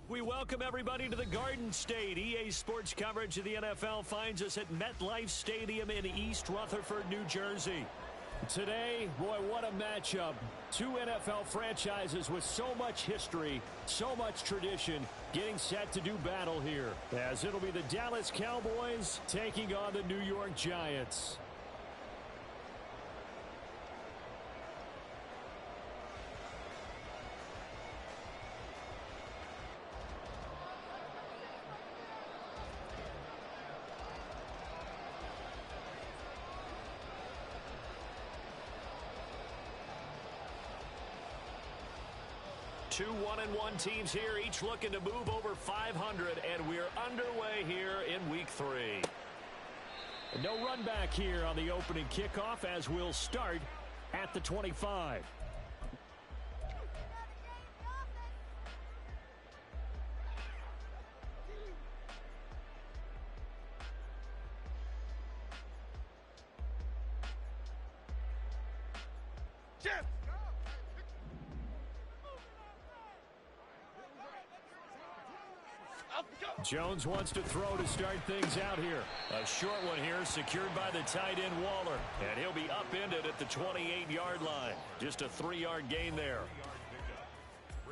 We welcome everybody to the Garden State. EA Sports coverage of the NFL finds us at MetLife Stadium in East Rutherford, New Jersey. Today, boy, what a matchup. Two NFL franchises with so much history, so much tradition, getting set to do battle here, as it'll be the Dallas Cowboys taking on the New York Giants. Two 1-1 teams here, each looking to move over 500, and we're underway here in Week 3. No run back here on the opening kickoff as we'll start at the 25. Jones wants to throw to start things out here. A short one here secured by the tight end Waller. And he'll be upended at the 28-yard line. Just a 3-yard gain there.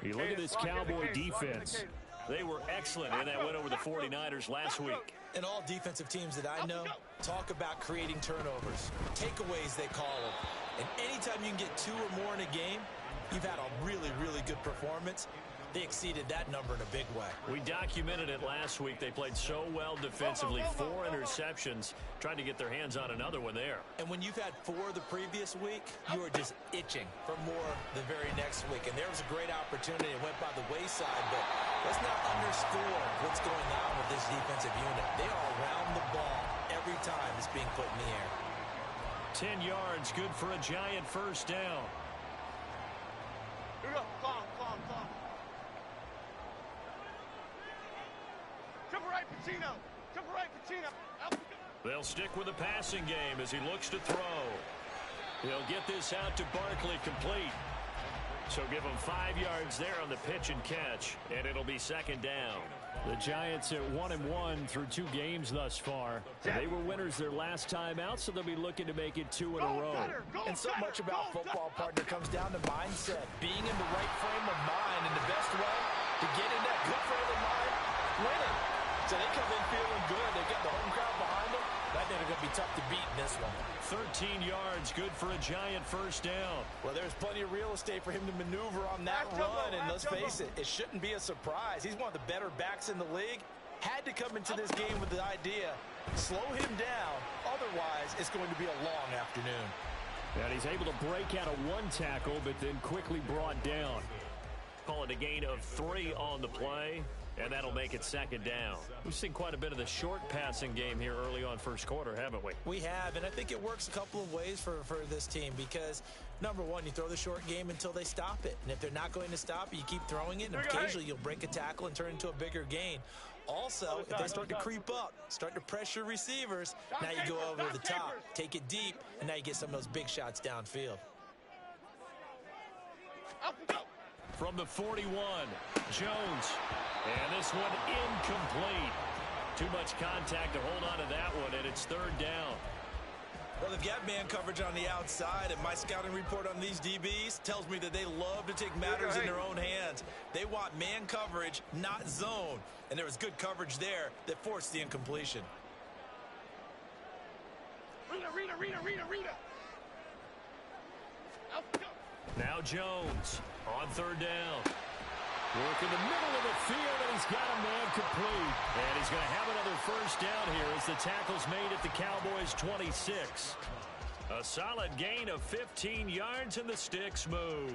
You look at this Cowboy defense. They were excellent in that win over the 49ers last week. And all defensive teams that I know talk about creating turnovers. Takeaways, they call them. And anytime you can get 2 or more in a game, you've had a really, really good performance. They exceeded that number in a big way. We documented it last week. They played so well defensively. 4 interceptions, trying to get their hands on another one there. And when you've had 4 the previous week, you are just itching for more the very next week. And there was a great opportunity. It went by the wayside, but let's not underscore what's going on with this defensive unit. They are around the ball every time it's being put in the air. 10 yards, good for a Giant first down. Here we go. Calm. Jump right, Pacino. They'll stick with the passing game as he looks to throw. He'll get this out to Barkley, complete. So give him 5 yards there on the pitch and catch, and it'll be second down. The Giants at 1-1 through 2 games thus far. They were winners their last time out, so they'll be looking to make it 2 in a row. And so much about football, partner, comes down to mindset. Being in the right frame of mind, and the best way to get in that good frame of mind, winning. So they come in feeling good. They got the home crowd behind them. I think they're going to be tough to beat in this one. 13 yards, good for a Giant first down. Well, there's plenty of real estate for him to maneuver on that run, and let's face it, it shouldn't be a surprise. He's one of the better backs in the league. Had to come into this game with the idea, slow him down, otherwise it's going to be a long afternoon. And he's able to break out of 1 tackle, but then quickly brought down. Call it a gain of 3 on the play. And that'll make it second down. We've seen quite a bit of the short passing game here early on first quarter, haven't we? We have, and I think it works a couple of ways for this team because, number one, you throw the short game until they stop it. And if they're not going to stop it, you keep throwing it, and occasionally you'll break a tackle and turn it into a bigger gain. Also, if they start to creep up, start to pressure receivers, now you go over the top, take it deep, and now you get some of those big shots downfield. From the 41, Jones. And this one incomplete. Too much contact to hold on to that one, and it's third down. Well, they've got man coverage on the outside, and my scouting report on these DBs tells me that they love to take matters in their own hands. They want man coverage, not zone. And there was good coverage there that forced the incompletion. Rita. Now Jones on third down. Work in the middle of the field, and he's got a man complete. And he's going to have another first down here as the tackle's made at the Cowboys' 26. A solid gain of 15 yards, and the sticks move.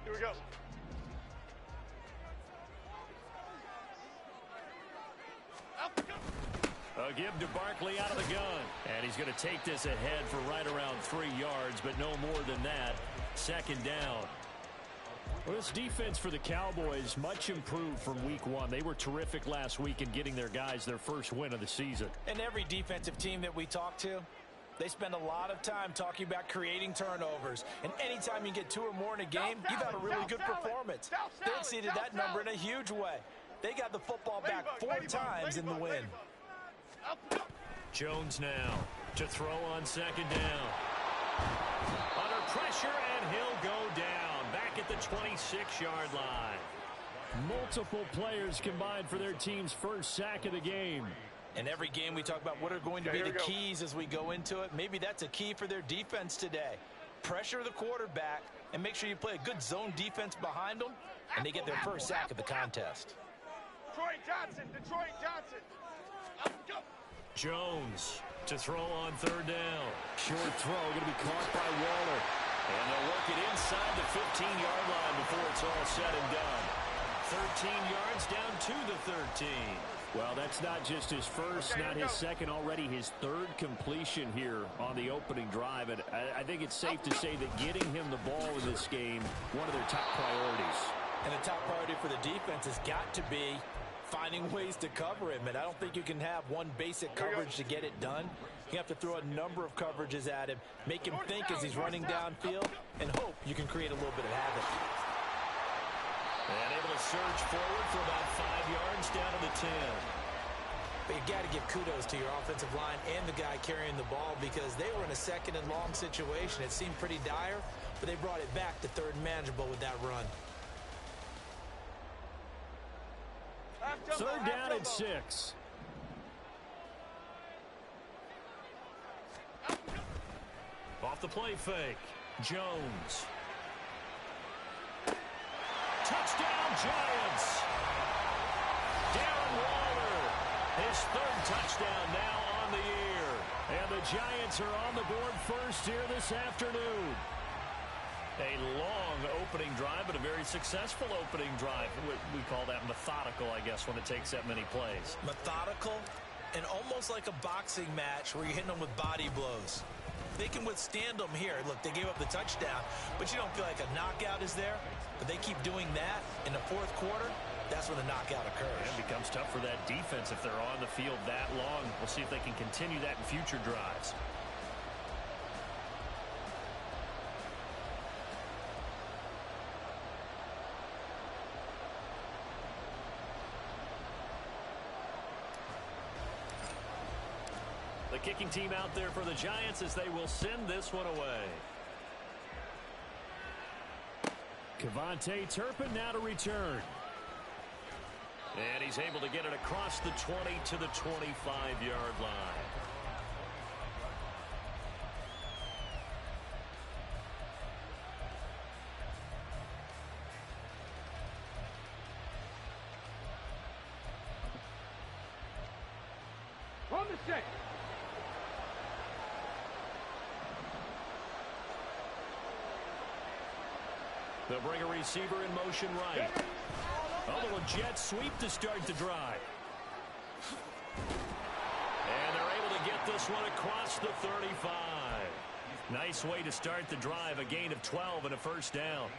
Here we go. A give to Barkley out of the gun. And he's going to take this ahead for right around 3 yards, but no more than that. Second down. Well, this defense for the Cowboys much improved from week one. They were terrific last week in getting their guys their first win of the season. And every defensive team that we talk to, they spend a lot of time talking about creating turnovers. And anytime you get 2 or more in a game, you've had a really good performance. They exceeded that number in a huge way. They got the football back 4 times in the win. Jones now to throw on second down. Under pressure, and he'll go down. Back at the 26-yard line. Multiple players combined for their team's first sack of the game. In every game we talk about what are going to be the keys as we go into it. Maybe that's a key for their defense today. Pressure the quarterback and make sure you play a good zone defense behind them, and they get their first sack of the contest. Detroit Johnson. Jones to throw on third down. Short throw going to be caught by Waller. And they'll work it inside the 15-yard line before it's all said and done. 13 yards down to the 13. Well, that's not just his first, not his second, already his third completion here on the opening drive. And I think it's safe to say that getting him the ball in this game, one of their top priorities. And the top priority for the defense has got to be finding ways to cover him. And I don't think you can have one basic coverage to get it done. You have to throw a number of coverages at him, make him think as he's running downfield, and hope you can create a little bit of havoc. And able to surge forward for about 5 yards down to the 10. But you got to give kudos to your offensive line and the guy carrying the ball, because they were in a second and long situation. It seemed pretty dire, but they brought it back to third and manageable with that run. Third down at 6. Off the play fake. Jones. Touchdown Giants. Darren Waller. His third touchdown now on the year. And the Giants are on the board first here this afternoon. A long opening drive, but a very successful opening drive. We call that methodical, I guess, when it takes that many plays. Methodical and almost like a boxing match where you're hitting them with body blows. They can withstand them here. Look, they gave up the touchdown, but you don't feel like a knockout is there. But they keep doing that in the fourth quarter. That's when the knockout occurs. It becomes tough for that defense if they're on the field that long. We'll see if they can continue that in future drives. The kicking team out there for the Giants as they will send this one away. Kevontae Turpin now to return. And he's able to get it across the 20 to the 25-yard line. From the 6. They'll bring a receiver in motion right. A little jet sweep to start the drive. And they're able to get this one across the 35. Nice way to start the drive, a gain of 12 and a first down.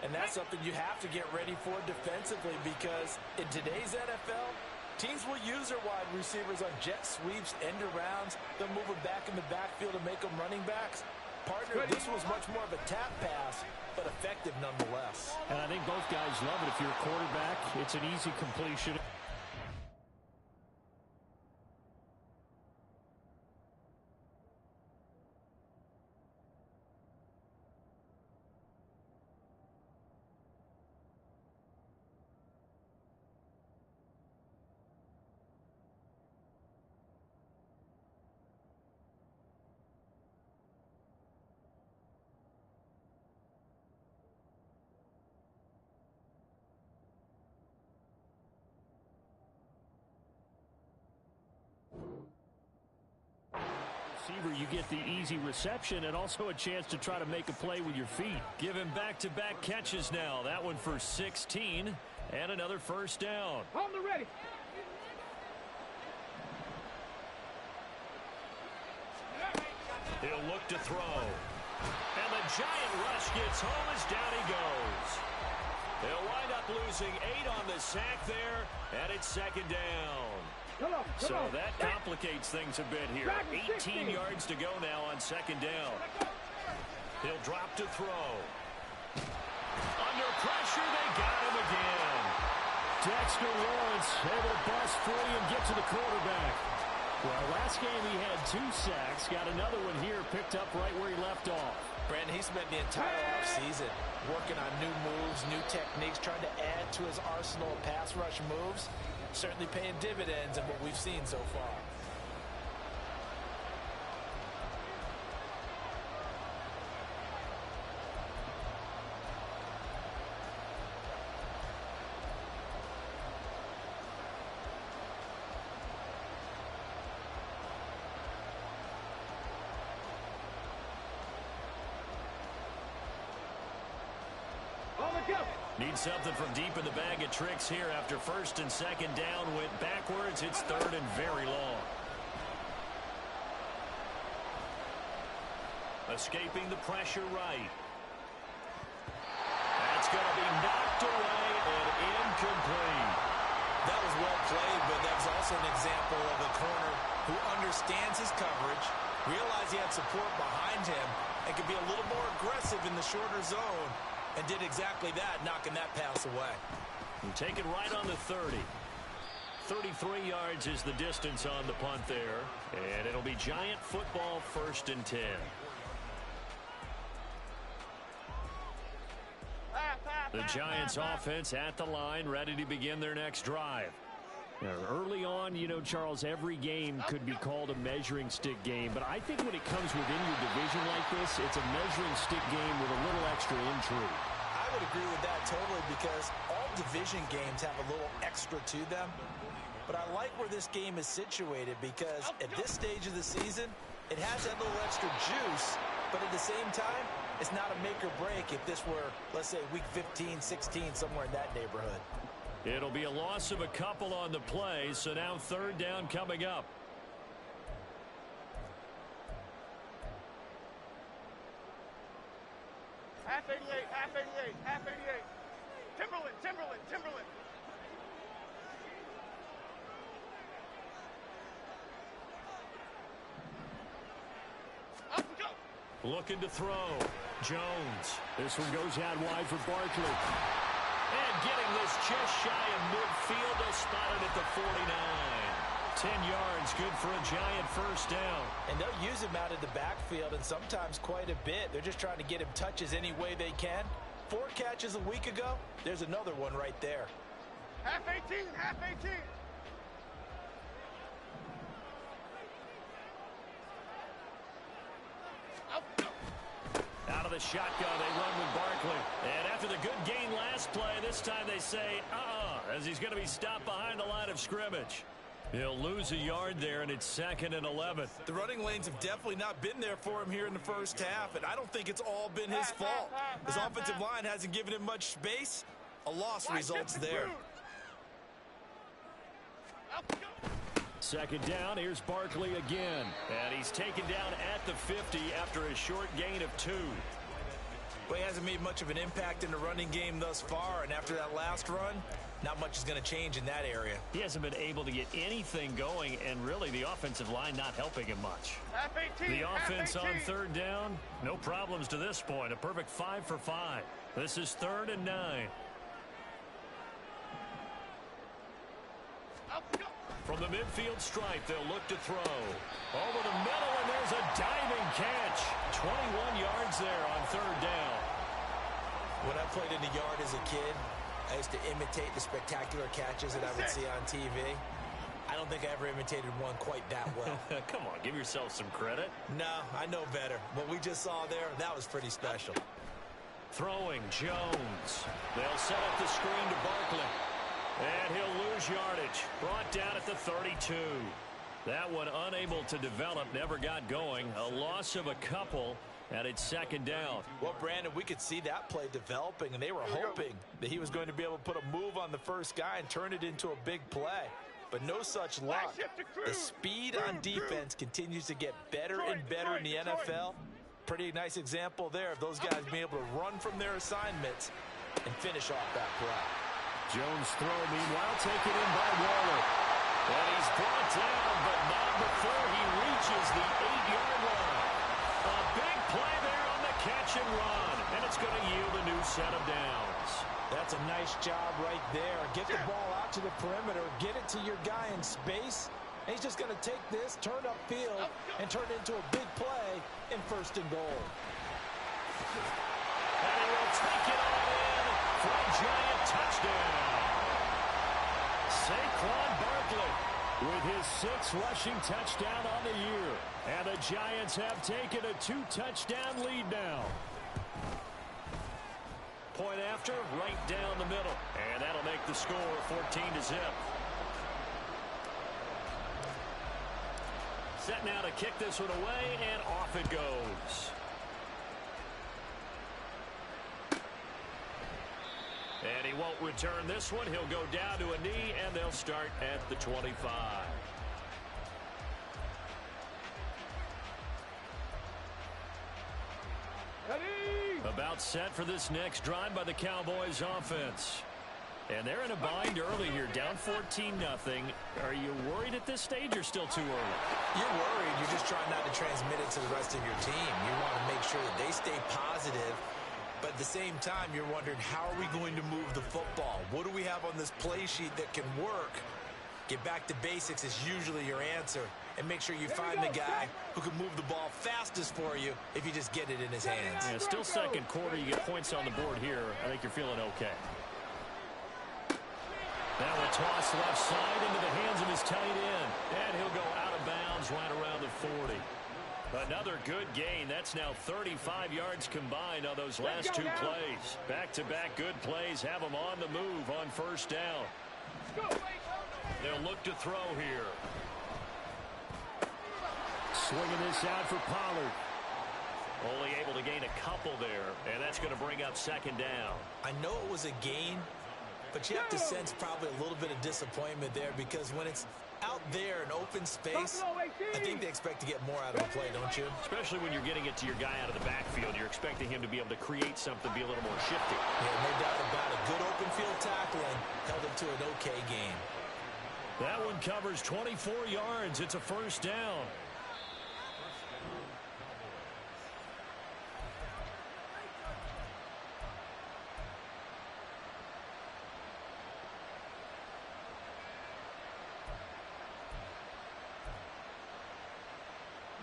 And that's something you have to get ready for defensively, because in today's NFL, teams will use their wide receivers on jet sweeps, end arounds. They'll move them back in the backfield and make them running backs. Partner, this was much more of a tap pass, but effective nonetheless. And I think both guys love it. If you're a quarterback, it's an easy completion. You get the easy reception and also a chance to try to make a play with your feet. Give him back-to-back catches now. That one for 16 and another first down. On the ready. He'll look to throw. And the giant rush gets home as down he goes. They'll wind up losing 8 on the sack there, and it's second down. So that complicates things a bit here. 18 yards to go now on second down. He'll drop to throw. Under pressure, they got him again. Dexter Lawrence able to bust free and get to the quarterback. Well, last game he had 2 sacks. Got another one here, picked up right where he left off. Brandon, he spent the entire offseason working on new moves, new techniques, trying to add to his arsenal of pass rush moves. Certainly paying dividends in what we've seen so far. Need something from deep in the bag of tricks here after first and second down went backwards. It's third and very long. Escaping the pressure right. That's going to be knocked away and incomplete. That was well played, but that was also an example of a corner who understands his coverage, realized he had support behind him, and could be a little more aggressive in the shorter zone. And did exactly that, knocking that pass away. And take it right on the 30. 33 yards is the distance on the punt there. And it'll be Giant football, 1st and 10. The Giants offense at the line, ready to begin their next drive. Now, early on, you know, Charles, every game could be called a measuring stick game. But I think when it comes within your division like this, it's a measuring stick game with a little extra intrigue. I would agree with that totally because all division games have a little extra to them. But I like where this game is situated because at this stage of the season, it has that little extra juice. But at the same time, it's not a make or break if this were, let's say, week 15, 16, somewhere in that neighborhood. It'll be a loss of a couple on the play, so now third down coming up. Half 88, half 88, half 88. Timberland, Timberland, Timberland. Up we go. Looking to throw. Jones. This one goes out wide for Barkley. And getting this just shy of midfield, they'll spot it at the 49. 10 yards, good for a Giant first down. And they'll use him out of the backfield, and sometimes quite a bit. They're just trying to get him touches any way they can. 4 catches a week ago, there's another one right there. Half 18, half 18. Out of the shotgun, they run with Barkley. And after the good gain last play, this time they say, as he's going to be stopped behind the line of scrimmage. He'll lose a yard there, and it's 2nd and 11. The running lanes have definitely not been there for him here in the first half, and I don't think it's all been his fault. His offensive line hasn't given him much space. A loss results there. Second down, here's Barkley again. And he's taken down at the 50 after a short gain of 2. Well, he hasn't made much of an impact in the running game thus far, and after that last run, not much is going to change in that area. He hasn't been able to get anything going, and really the offensive line not helping him much. Half 18, The offense half 18. on third down, no problems to this point. A perfect 5 for 5. This is 3rd and 9. Up we go. From the midfield stripe, they'll look to throw. Over the middle, and there's a diving catch. 21 yards there on third down. When I played in the yard as a kid, I used to imitate the spectacular catches that I would see on TV. I don't think I ever imitated one quite that well. Come on, give yourself some credit. No, I know better. What we just saw there, that was pretty special. Throwing, Jones. They'll set up the screen to Barkley. And he'll lose yardage. Brought down at the 32. That one unable to develop, never got going. A loss of a couple, and it's 2nd down. Well, Brandon, we could see that play developing, and they were hoping that he was going to be able to put a move on the first guy and turn it into a big play. But no such luck. The speed on defense continues to get better and better in the NFL. Pretty nice example there of those guys being able to run from their assignments and finish off that play. Jones' throw, meanwhile, taken in by Waller. And he's brought down, but not before he reaches the 8-yard line. A big play there on the catch and run, and it's going to yield a new set of downs. That's a nice job right there. Get the ball out to the perimeter, get it to your guy in space, and he's just going to take this, turn upfield, and turn it into a big play in 1st and goal. And he will take it all in for a giant touchdown. Saquon Barkley with his 6th rushing touchdown on the year. And the Giants have taken a 2-touchdown lead now. Point after, right down the middle. And that'll make the score 14-0. Set now to kick this one away, and off it goes. And he won't return this one. He'll go down to a knee, and they'll start at the 25. About set for this next drive by the Cowboys offense. And they're in a bind early here, down 14-0. Are you worried at this stage or still too early? You're worried. You're just trying not to transmit it to the rest of your team. You want to make sure that they stay positive. But at the same time, you're wondering, how are we going to move the football? What do we have on this play sheet that can work? Get back to basics is usually your answer. And make sure you find the guy who can move the ball fastest for you if you just get it in his hands. Yeah, still second quarter. You get points on the board here. I think you're feeling okay. Now a toss left side into the hands of his tight end. And he'll go out of bounds right around the 40. Another good gain. That's now 35 yards combined on those last 2 plays. Back-to-back good plays have them on the move on 1st down. They'll look to throw here. Swinging this out for Pollard. Only able to gain a couple there, and that's going to bring up 2nd down. I know it was a gain, but you have to sense probably a little bit of disappointment there, because when it's out there in open space, I think they expect to get more out of the play, don't you? Especially when you're getting it to your guy out of the backfield. You're expecting him to be able to create something, be a little more shifty. Yeah, no doubt about it. Good open field tackling held it to an okay game. That one covers 24 yards. It's a 1st down.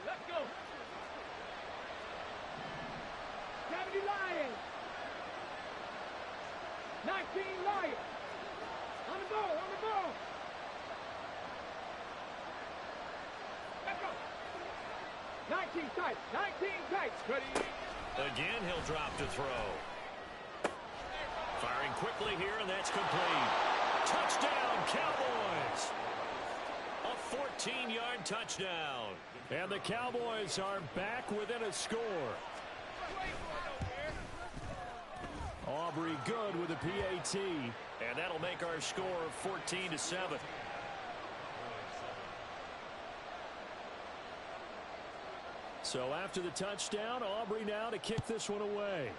Let's go. Gravity Lions. 19 Lions. On the ball, on the ball. Let's go. 19 tight, 19 tight. Ready. Again, he'll drop to throw. Firing quickly here, and that's complete. Touchdown, Cowboys! A 14-yard touchdown. And the Cowboys are back within a score. Aubrey good with a PAT. And that'll make our score 14-7. So after the touchdown, Aubrey now to kick this one away.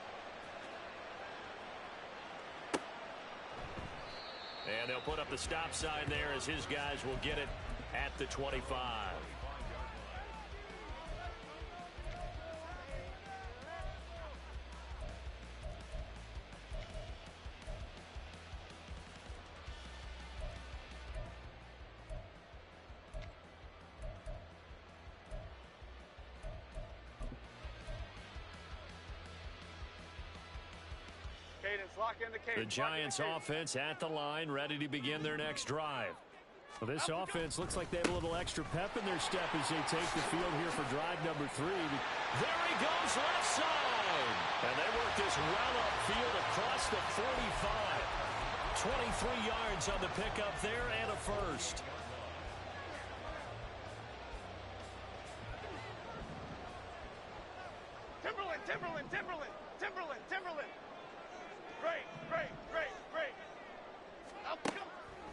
And they'll put up the stop sign there as his guys will get it at the 25. The Giants offense at the line, ready to begin their next drive. Well, this offense looks like they have a little extra pep in their step as they take the field here for drive number 3. There he goes, left side. And they work this well upfield across the 45. 23 yards on the pickup there and a first. Timberland, Timberland, Timberland, Timberland, Timberland. Great, great, great, great.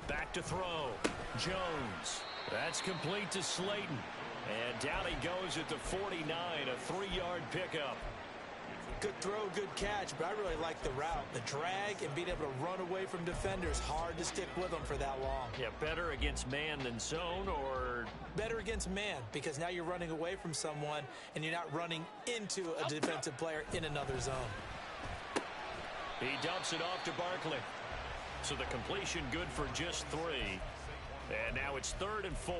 Back to throw. Jones. That's complete to Slayton. And down he goes at the 49, a 3-yard pickup. Good throw, good catch, but I really like the route. The drag and being able to run away from defenders, hard to stick with them for that long. Yeah, better against man than zone, or better against man, because now you're running away from someone and you're not running into a defensive player in another zone. He dumps it off to Barkley. So the completion good for just 3. And now it's 3rd and 4.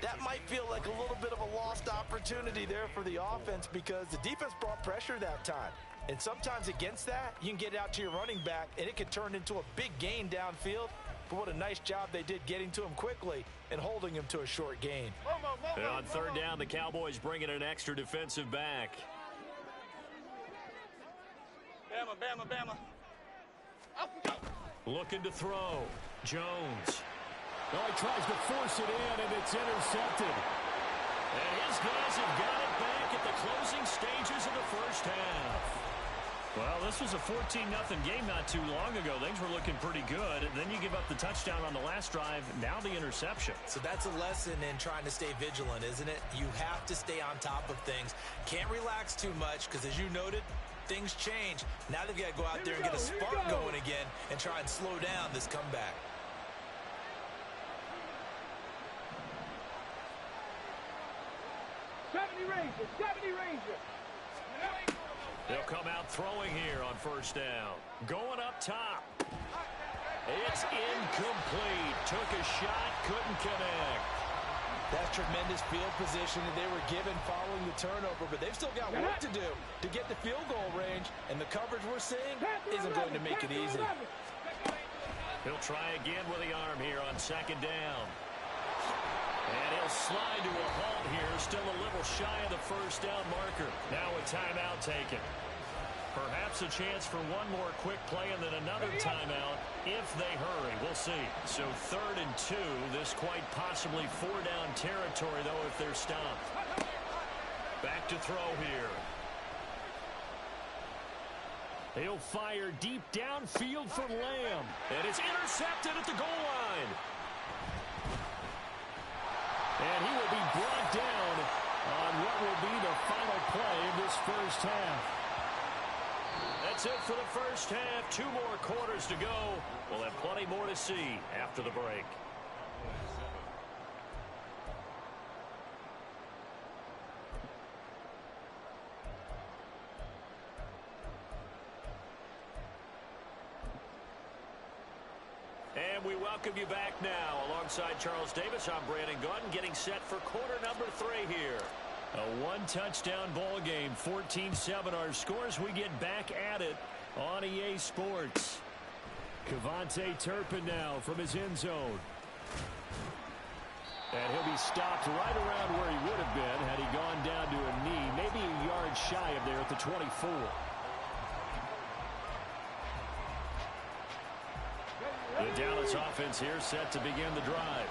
That might feel like a little bit of a lost opportunity there for the offense because the defense brought pressure that time. And sometimes against that, you can get it out to your running back, and it could turn into a big gain downfield. But what a nice job they did getting to him quickly and holding him to a short gain. And on 3rd down, the Cowboys bring in an extra defensive back. Bama, Bama, Bama. Looking to throw. Jones. Oh, he tries to force it in, and it's intercepted. And his guys have got it back at the closing stages of the first half. Well, this was a 14-0 game not too long ago. Things were looking pretty good. And then you give up the touchdown on the last drive. Now the interception. So that's a lesson in trying to stay vigilant, isn't it? You have to stay on top of things. Can't relax too much because, as you noted, things change. Now they've got to go out there and get a spark going again and try and slow down this comeback. They'll come out throwing here on 1st down. Going up top. It's incomplete. Took a shot, couldn't connect. That's tremendous field position that they were given following the turnover, but they've still got work to do to get the field goal range, and the coverage we're seeing isn't going to make it easy. He'll try again with the arm here on 2nd down. And he'll slide to a halt here, still a little shy of the 1st down marker. Now a timeout taken. Perhaps a chance for one more quick play and then another timeout if they hurry. We'll see. So 3rd and 2. This quite possibly 4-down territory, though, if they're stopped. Back to throw here. He'll fire deep downfield for Lamb. And it's intercepted at the goal line. And he will be brought down on what will be the final play of this first half. That's it for the first half. 2 more quarters to go. We'll have plenty more to see after the break. And we welcome you back now. Alongside Charles Davis, I'm Brandon Gaudin, getting set for quarter number 3 here. A 1-touchdown ball game, 14-7 our scores. We get back at it on EA Sports. KaVontae Turpin now from his end zone. And he'll be stopped right around where he would have been had he gone down to a knee, maybe a yard shy of there at the 24. The Dallas offense here set to begin the drive.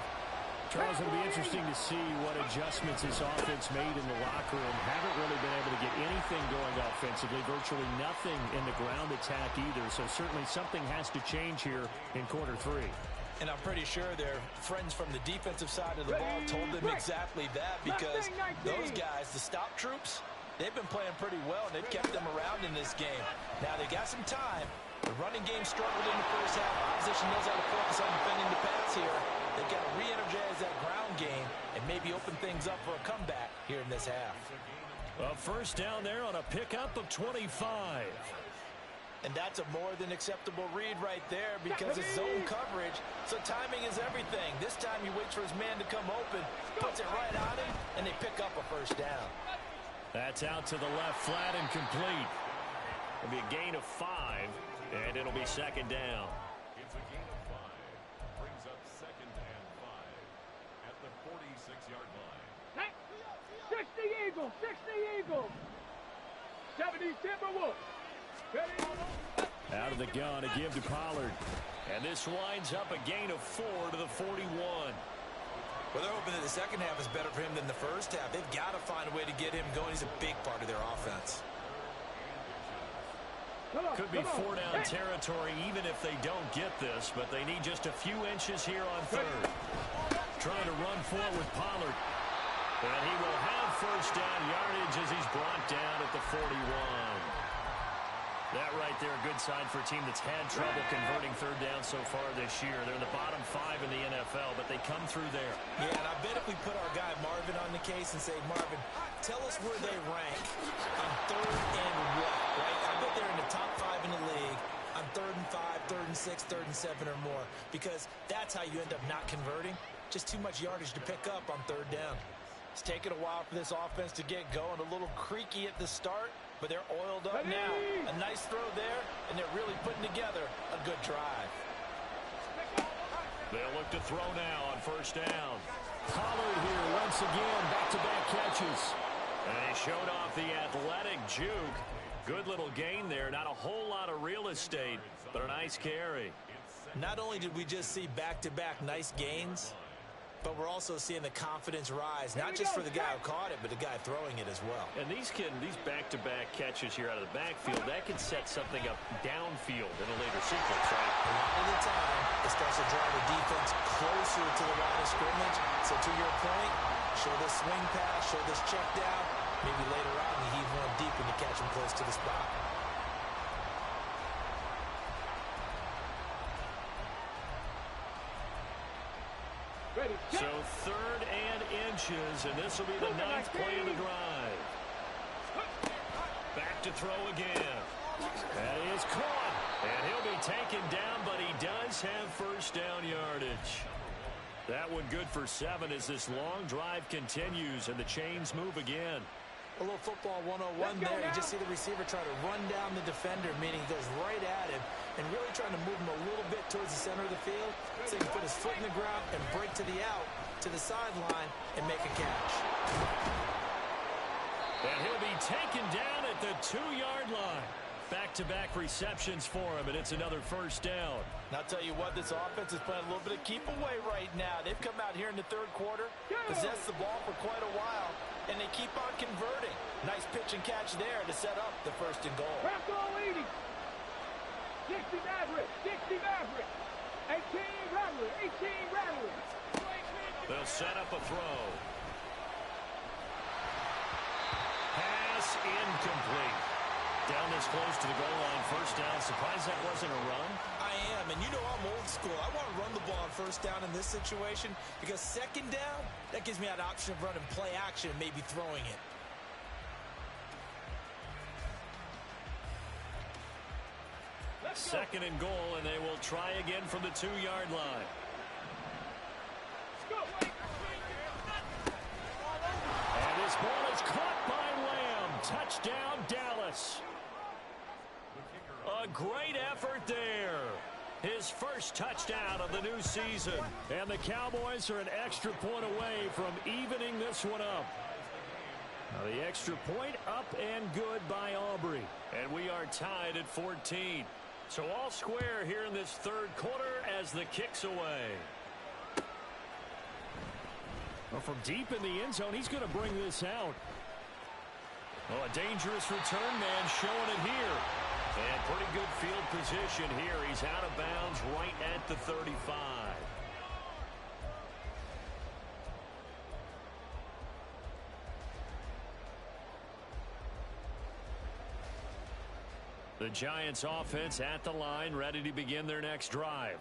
Charles, it'll be interesting to see what adjustments this offense made in the locker room. Haven't really been able to get anything going offensively, virtually nothing in the ground attack either. So certainly something has to change here in quarter 3. And I'm pretty sure their friends from the defensive side of the ball told them exactly that, because those guys, the stop troops, they've been playing pretty well, and they've kept them around in this game. Now they got some time. The running game struggled in the first half. Opposition knows how to focus on defending the pass here. They've got to re-energize that ground game and maybe open things up for a comeback here in this half. A 1st down there on a pickup of 25. And that's a more than acceptable read right there, because it's zone coverage, so timing is everything. This time he waits for his man to come open, puts it right on him, and they pick up a 1st down. That's out to the left, flat and complete. It'll be a gain of 5, and it'll be 2nd down. It's a gain of 5. Brings up 2nd and 5 at the 46-yard line. 60 Eagles, 60 Eagles. 70 Timberwolves. Out of the gun, a give to Pollard. And this winds up a gain of 4 to the 41. Well, they're hoping that the second half is better for him than the first half. They've got to find a way to get him going. He's a big part of their offense. Could be 4-down territory even if they don't get this, but they need just a few inches here on 3rd. Trying to run forward, Pollard. And he will have 1st down yardage as he's brought down at the 41. That right there, a good sign for a team that's had trouble converting third down so far this year. They're in the bottom 5 in the NFL, but they come through there. Yeah, and I bet if we put our guy Marvin on the case and say, Marvin, tell us where they rank on third and what, right? I bet they're in the top 5 in the league on third and 5, third and 6, third and 7 or more, because that's how you end up not converting. Just too much yardage to pick up on third down. It's taken a while for this offense to get going. A little creaky at the start, but they're oiled up now. A nice throw there, and they're really putting together a good drive. They'll look to throw now on first down. Pollard here once again, back-to-back catches. And he showed off the athletic juke. Good little gain there. Not a whole lot of real estate, but a nice carry. Not only did we just see back-to-back nice gains, but we're also seeing the confidence rise, not just for the guy who caught it, but the guy throwing it as well. And these back-to-back catches here out of the backfield, that can set something up downfield in a later sequence, right? A lot of the time, it starts to draw the defense closer to the line of scrimmage. So to your point, show this swing pass, show this check down. Maybe later on, you heave one deep and you catch him close to the spot. So third and inches, and this will be the 9th play of the drive. Back to throw again. That is caught, and he'll be taken down, but he does have first down yardage. That one good for 7 as this long drive continues, and the chains move again. A little football 101 there. You just see the receiver try to run down the defender, meaning he goes right at him and really trying to move him a little bit towards the center of the field so he can put his foot in the ground and break to the out, to the sideline, and make a catch. And he'll be taken down at the 2-yard line. Back-to-back receptions for him, and it's another first down. And I'll tell you what, this offense is playing a little bit of keep away right now. They've come out here in the third quarter, possessed the ball for quite a while, and they keep on converting. Nice pitch and catch there to set up the first and goal. 60 Maverick, 60 Maverick, 18 Rattler, 18 Rattler. They'll set up a throw. Pass incomplete. Down this close to the goal line, first down. Surprised that wasn't a run? I am, and you know I'm old school. I want to run the ball on first down in this situation because second down, that gives me that option of running play action and maybe throwing it. Second and goal, and they will try again from the 2-yard line. And this ball is caught by Lamb. Touchdown, Dallas. A great effort there. His first touchdown of the new season. And the Cowboys are an extra point away from evening this one up. Now the extra point up and good by Aubrey. And we are tied at 14. So all square here in this third quarter as the kick's away. Well, from deep in the end zone, he's going to bring this out. Oh, a dangerous return man showing it here. And pretty good field position here. He's out of bounds right at the 35. The Giants offense at the line, ready to begin their next drive.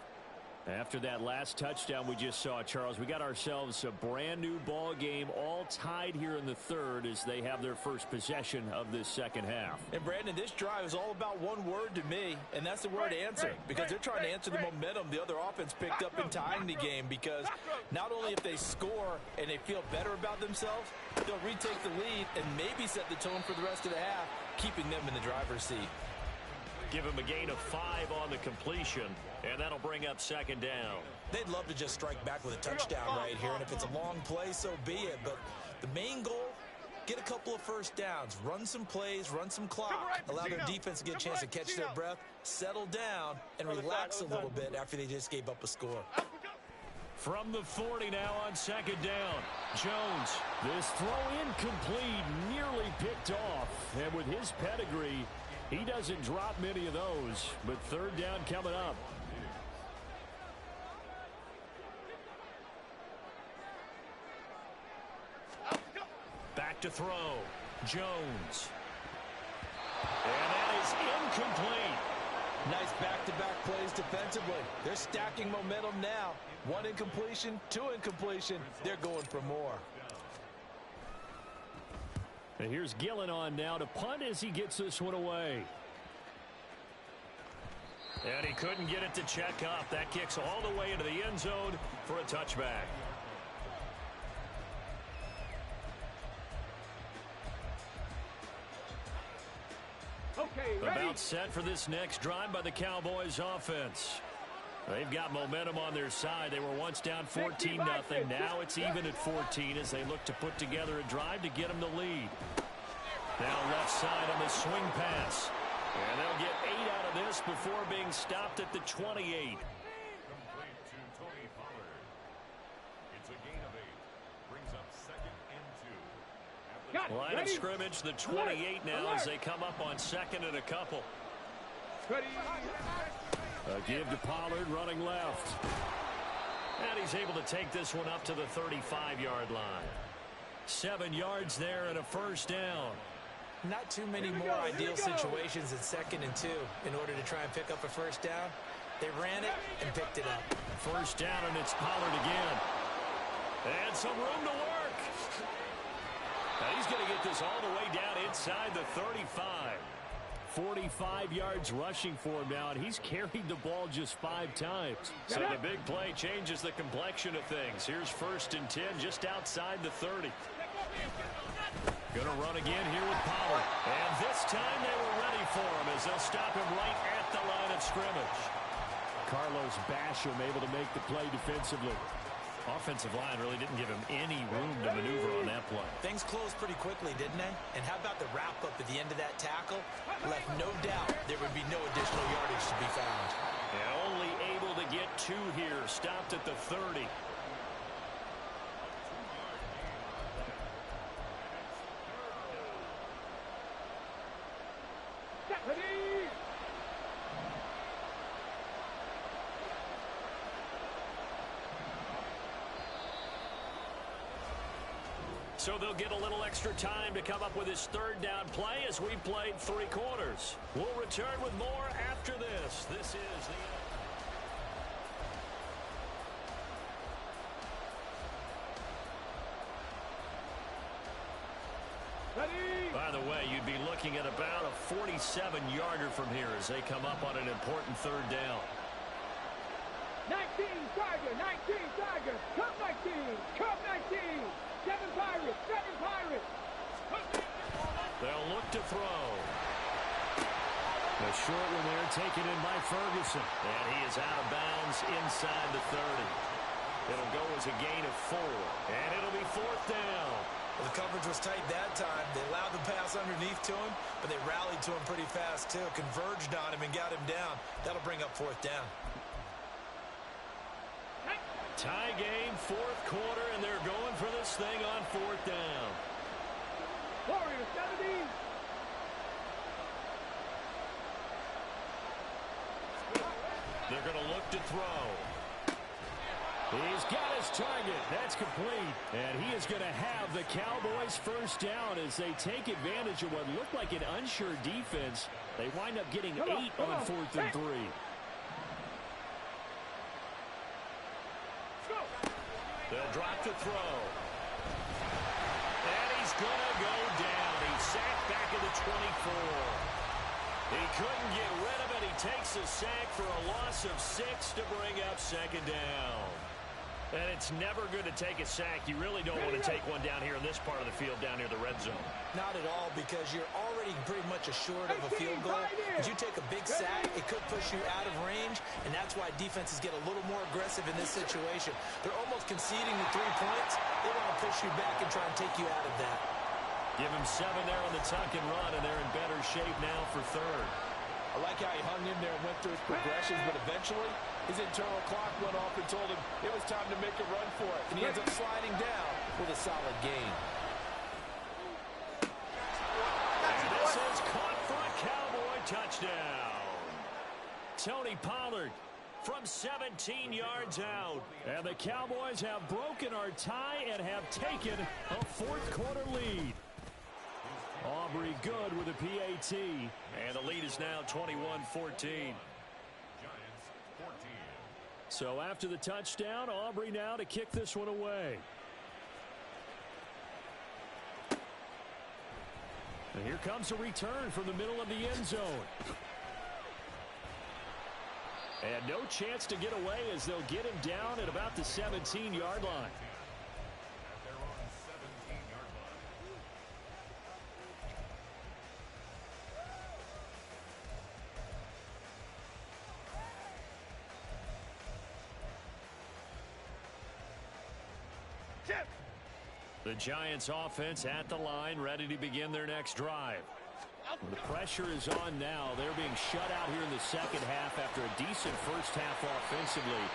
After that last touchdown we just saw, Charles, we got ourselves a brand new ball game, all tied here in the third as they have their first possession of this second half. And Brandon, this drive is all about one word to me, and that's the word answer, because they're trying to answer the momentum the other offense picked up in tying the game, because not only if they score and they feel better about themselves, they'll retake the lead and maybe set the tone for the rest of the half, keeping them in the driver's seat. Give him a gain of 5 on the completion, and that'll bring up second down. They'd love to just strike back with a touchdown right here, and if it's a long play, so be it. But the main goal, get a couple of first downs, run some plays, run some clock, allow their defense to get a chance to catch their breath, settle down, and relax a little bit after they just gave up a score. From the 40 now on second down. Jones, this throw incomplete, nearly picked off, and with his pedigree, he doesn't drop many of those, but third down coming up. Back to throw. Jones. And that is incomplete. Nice back-to-back plays defensively. They're stacking momentum now. 1 incompletion, 2 incompletion. They're going for more. And here's Gillen on now to punt as he gets this one away. And he couldn't get it to check up. That kicks all the way into the end zone for a touchback. About set for this next drive by the Cowboys offense. They've got momentum on their side. They were once down 14-0. Now it's even at 14 as they look to put together a drive to get them the lead. Now left side on the swing pass. And they'll get 8 out of this before being stopped at the 28. Complete to Tony Pollard. It's a gain of 8. Brings up 2nd and 2. Line of scrimmage, the 28 now as they come up on 2nd and a couple. A give to Pollard running left. And he's able to take this one up to the 35-yard line. 7 yards there and a first down. Not too many more ideal situations at 2nd and 2 in order to try and pick up a first down. They ran it and picked it up. First down, and it's Pollard again. And some room to work. Now he's going to get this all the way down inside the 35. 45 yards rushing for him now, and he's carried the ball just 5 times. So the big play changes the complexion of things. Here's 1st and 10 just outside the 30. Going to run again here with Pollard. And this time they were ready for him as they'll stop him right at the line of scrimmage. Carlos Basham able to make the play defensively. Offensive line really didn't give him any room to maneuver on that play. Things closed pretty quickly, didn't they? And how about the wrap-up at the end of that tackle? Left no doubt there would be no additional yardage to be found. And only able to get 2 here. Stopped at the 30. So they'll get a little extra time to come up with his 3rd down play as we played 3 quarters. We'll return with more after this. This is the... By the way, you'd be looking at about a 47-yarder from here as they come up on an important 3rd down. 19 Tiger, 19 Tiger, come 19, come 19. 7 Pirates, 7 Pirates. They'll look to throw. The short one there taken in by Ferguson. And he is out of bounds inside the 30. It'll go as a gain of 4. And it'll be 4th down. Well, the coverage was tight that time. They allowed the pass underneath to him, but they rallied to him pretty fast, too. Converged on him and got him down. That'll bring up 4th down. Tie game, 4th quarter, and they're going for this thing on 4th down. Warriors 70. They're going to look to throw. He's got his target. That's complete. And he is going to have the Cowboys' first down as they take advantage of what looked like an unsure defense. They wind up getting 8 on 4th and 3. They'll drop to throw. And he's going to go down. He's sacked back at the 24. He couldn't get rid of it. He takes a sack for a loss of 6 to bring up 2nd down. And it's never good to take a sack. You really don't want to take one down here in this part of the field down near the red zone. Not at all, because you're already pretty much assured of a field goal. If you take a big sack, it could push you out of range, and that's why defenses get a little more aggressive in this situation. They're almost conceding the 3 points. They want to push you back and try and take you out of that. Give him 7 there on the tuck and run, and they're in better shape now for 3rd. I like how he hung in there and went through his progressions, but eventually his internal clock went off and told him it was time to make a run for it. And he ends up sliding down with a solid gain. And this is caught for a Cowboy touchdown. Tony Pollard from 17 yards out. And the Cowboys have broken our tie and have taken a 4th quarter lead. Aubrey good with a PAT. And the lead is now 21-14. Giants 14. So after the touchdown, Aubrey now to kick this one away. And here comes a return from the middle of the end zone. And no chance to get away as they'll get him down at about the 17-yard line. At their own 17-yard line. Chip. The Giants offense at the line, ready to begin their next drive. The pressure is on now. They're being shut out here in the second half after a decent first half offensively.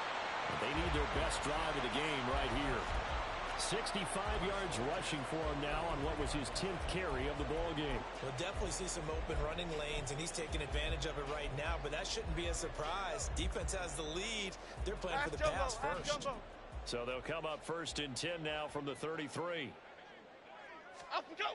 They need their best drive of the game right here. 65 yards rushing for him now on what was his 10th carry of the ball game. We'll definitely see some open running lanes, and he's taking advantage of it right now, but that shouldn't be a surprise. Defense has the lead. They're playing for the pass first. So they'll come up 1st and 10 now from the 33. Up and go.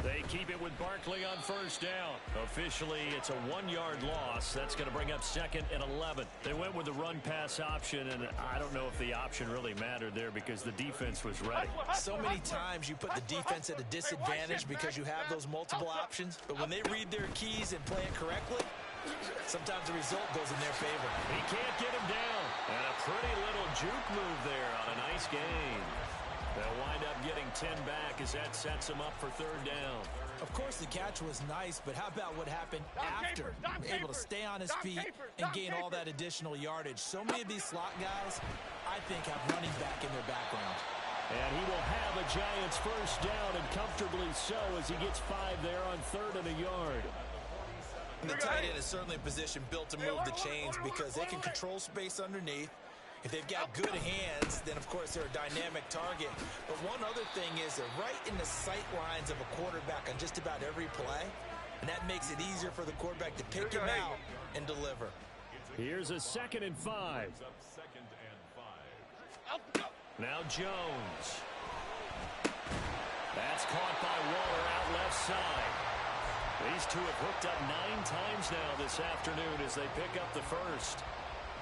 They keep it with Barkley on 1st down. Officially, it's a 1-yard loss. That's going to bring up 2nd and 11. They went with the run-pass option, and I don't know if the option really mattered there because the defense was ready. So many times you put the defense at a disadvantage because you have those multiple options, but when they read their keys and play it correctly, sometimes the result goes in their favor. He can't get him down. And a pretty little juke move there on a nice gain. They'll wind up getting 10 back as that sets them up for 3rd down. Of course, the catch was nice, but how about what happened after? Able to stay on his feet and gain all that additional yardage. So many of these slot guys, I think, have running back in their background. And he will have a Giants 1st down, and comfortably so as he gets 5 there on 3rd and a yard. And the tight end is certainly a position built to move the chains because they can control space underneath. If they've got good hands, then, of course, they're a dynamic target. But one other thing is they're right in the sight lines of a quarterback on just about every play, and that makes it easier for the quarterback to pick him out and deliver. Here's a 2nd and 5. Up 2nd and 5. Now Jones. That's caught by Waller out left side. These two have hooked up 9 times now this afternoon as they pick up the 1st.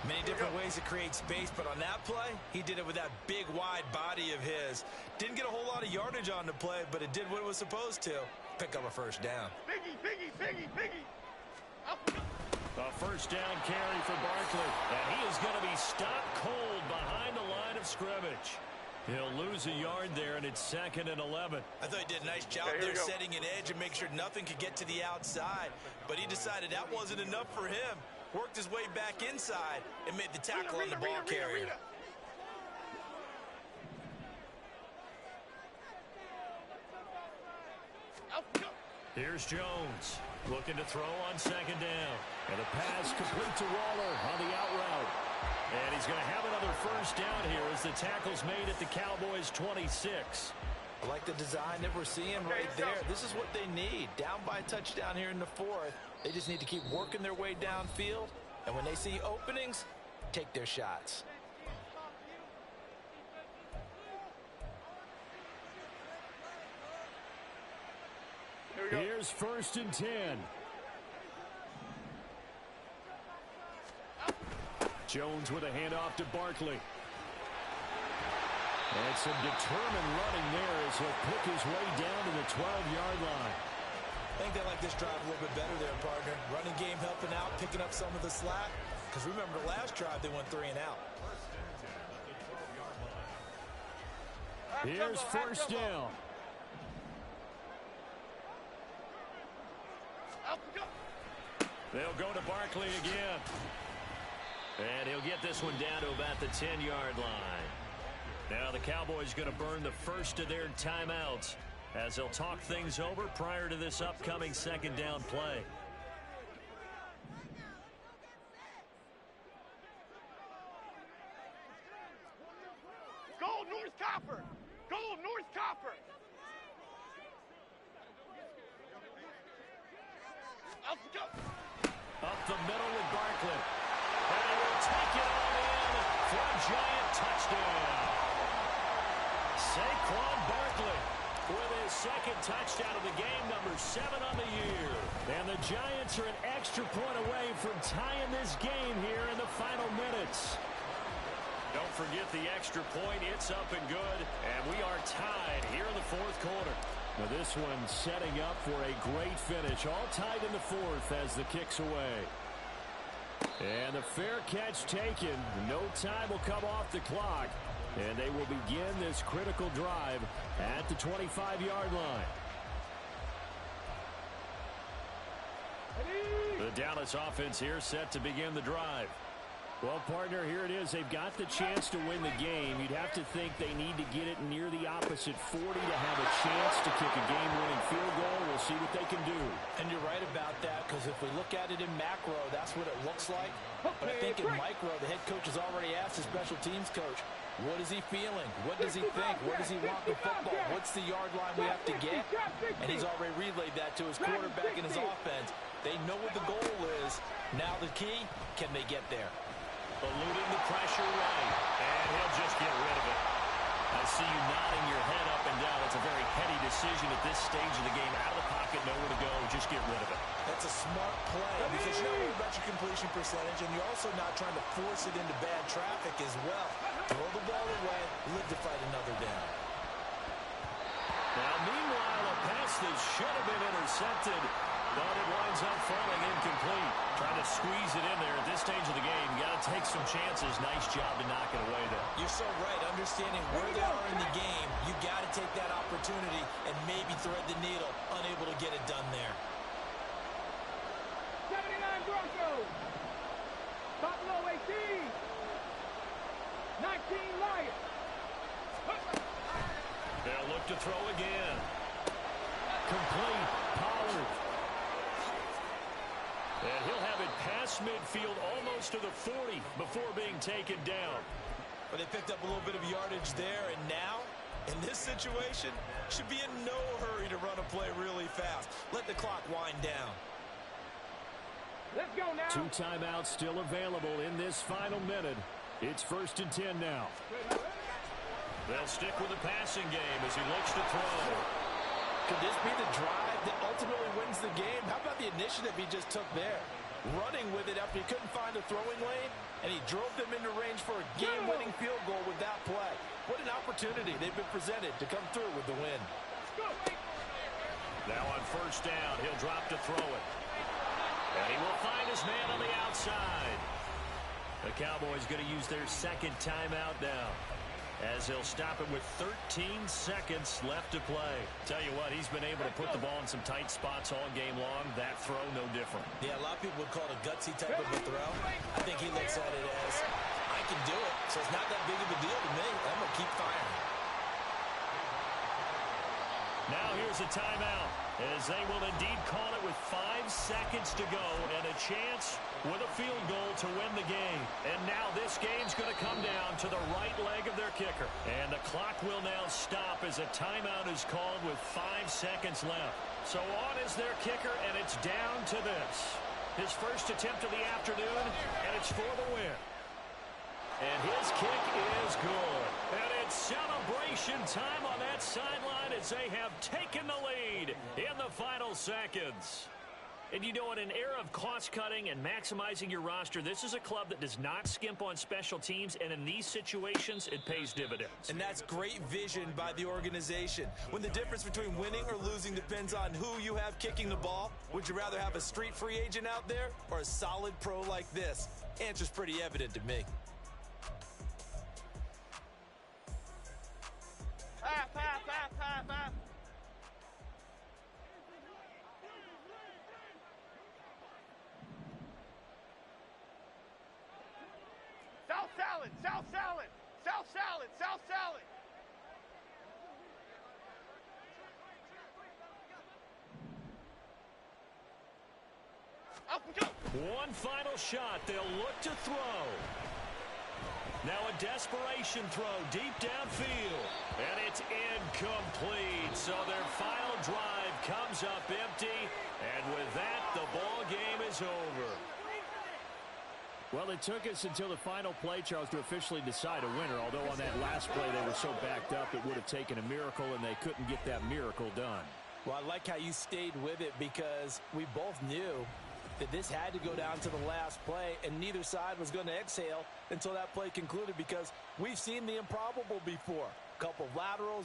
Many different ways to create space, but on that play, he did it with that big, wide body of his. Didn't get a whole lot of yardage on the play, but it did what it was supposed to. Pick up a 1st down. Biggie. A 1st down carry for Barkley. And he is going to be stopped cold behind the line of scrimmage. He'll lose a yard there, and it's 2nd and 11. I thought he did a nice job there setting an edge and make sure nothing could get to the outside. But he decided that wasn't enough for him. Worked his way back inside and made the tackle on the ball carrier. Here's Jones looking to throw on 2nd down. And the pass complete to Waller on the out route. And he's going to have another 1st down here as the tackle's made at the Cowboys 26. I like the design that we're seeing right there. This is what they need. Down by a touchdown here in the 4th. They just need to keep working their way downfield. And when they see openings, take their shots. Here's 1st and 10. Jones with a handoff to Barkley. And some determined running there as he'll pick his way down to the 12-yard line. I think they like this drive a little bit better there, partner. Running game helping out, picking up some of the slack. Because remember, the last drive they went 3 and out. Here's 1st down. They'll go to Barkley again. And he'll get this one down to about the 10-yard line. Now the Cowboys going to burn the first of their timeouts as they'll talk things over prior to this upcoming 2nd down play. Go North Copper! Go North Copper! Up the middle with Barkley. And he will take it all in for a Giant touchdown. Saquon Barkley with his 2nd touchdown of the game, number 7 on the year. And the Giants are an extra point away from tying this game here in the final minutes. Don't forget the extra point. It's up and good. And we are tied here in the fourth quarter. Now this one setting up for a great finish. All tied in the fourth as the kick's away. And the fair catch taken. No time will come off the clock. And they will begin this critical drive at the 25-yard line. The Dallas offense here set to begin the drive. Well, partner, here it is. They've got the chance to win the game. You'd have to think they need to get it near the opposite 40 to have a chance to kick a game-winning field goal. We'll see what they can do. And you're right about that, because if we look at it in macro, that's what it looks like. But I think in micro, the head coach has already asked his special teams coach, what is he feeling? What does he think? Where does he want the football? What's the yard line we have to get? And he's already relayed that to his quarterback and his offense. They know what the goal is. Now the key, can they get there? Eluding the pressure right. And he'll just get rid of it. I see you nodding your head up and down. It's a very heady decision at this stage of the game. Out of the pocket, nowhere to go. Just get rid of it. That's a smart play because you know about your completion percentage, and you're also not trying to force it into bad traffic as well. Throw the ball away, live to fight another down. Now, meanwhile, a pass that should have been intercepted, but it winds up falling incomplete. Trying to squeeze it in there at this stage of the game. You got to take some chances. Nice job to knock it away there. You're so right. Understanding where they are in the game, you got to take that opportunity and maybe thread the needle. Unable to get it done there. 79 Broncos. Buffalo 18. 19 Lions. They'll look to throw again. Complete. Pollard. And he'll have it past midfield almost to the 40 before being taken down. But they picked up a little bit of yardage there, and now, in this situation, should be in no hurry to run a play really fast. Let the clock wind down. Let's go now. 2 timeouts still available in this final minute. It's 1st and 10 now. They'll stick with the passing game as he looks to throw. Could this be the drive that ultimately wins the game? How about the initiative he just took there? Running with it after he couldn't find a throwing lane, and he drove them into range for a game-winning field goal with that play. What an opportunity they've been presented to come through with the win. Now on 1st down, he'll drop to throw it. And he will find his man on the outside. The Cowboys going to use their 2nd timeout now, as they'll stop it with 13 seconds left to play. Tell you what, he's been able to put the ball in some tight spots all game long. That throw, no different. Yeah, a lot of people would call it a gutsy type of a throw. I think he looks at it as, I can do it, so it's not that big of a deal to me. I'm going to keep firing. Now here's a timeout, as they will indeed call it with 5 seconds to go and a chance with a field goal to win the game. And now this game's going to come down to the right leg of their kicker. And the clock will now stop as a timeout is called with 5 seconds left. So on is their kicker, and it's down to this. His first attempt of the afternoon, and it's for the win. And his kick is good. And it's celebration time on that sideline as they have taken the lead in the final seconds. And you know, in an era of cost-cutting and maximizing your roster, this is a club that does not skimp on special teams, and in these situations, it pays dividends. And that's great vision by the organization. When the difference between winning or losing depends on who you have kicking the ball, would you rather have a street free agent out there or a solid pro like this? Answer's pretty evident to me. South salad, South salad, South salad, South salad. Up we go. One final shot. They'll look to throw. Now a desperation throw deep downfield. And it's incomplete. So their final drive comes up empty. And with that, the ball game is over. Well, it took us until the final play, Charles, to officially decide a winner. Although on that last play they were so backed up, it would have taken a miracle, and they couldn't get that miracle done. Well, I like how you stayed with it because we both knew that this had to go down to the last play, and neither side was going to exhale until that play concluded because we've seen the improbable before. A couple laterals.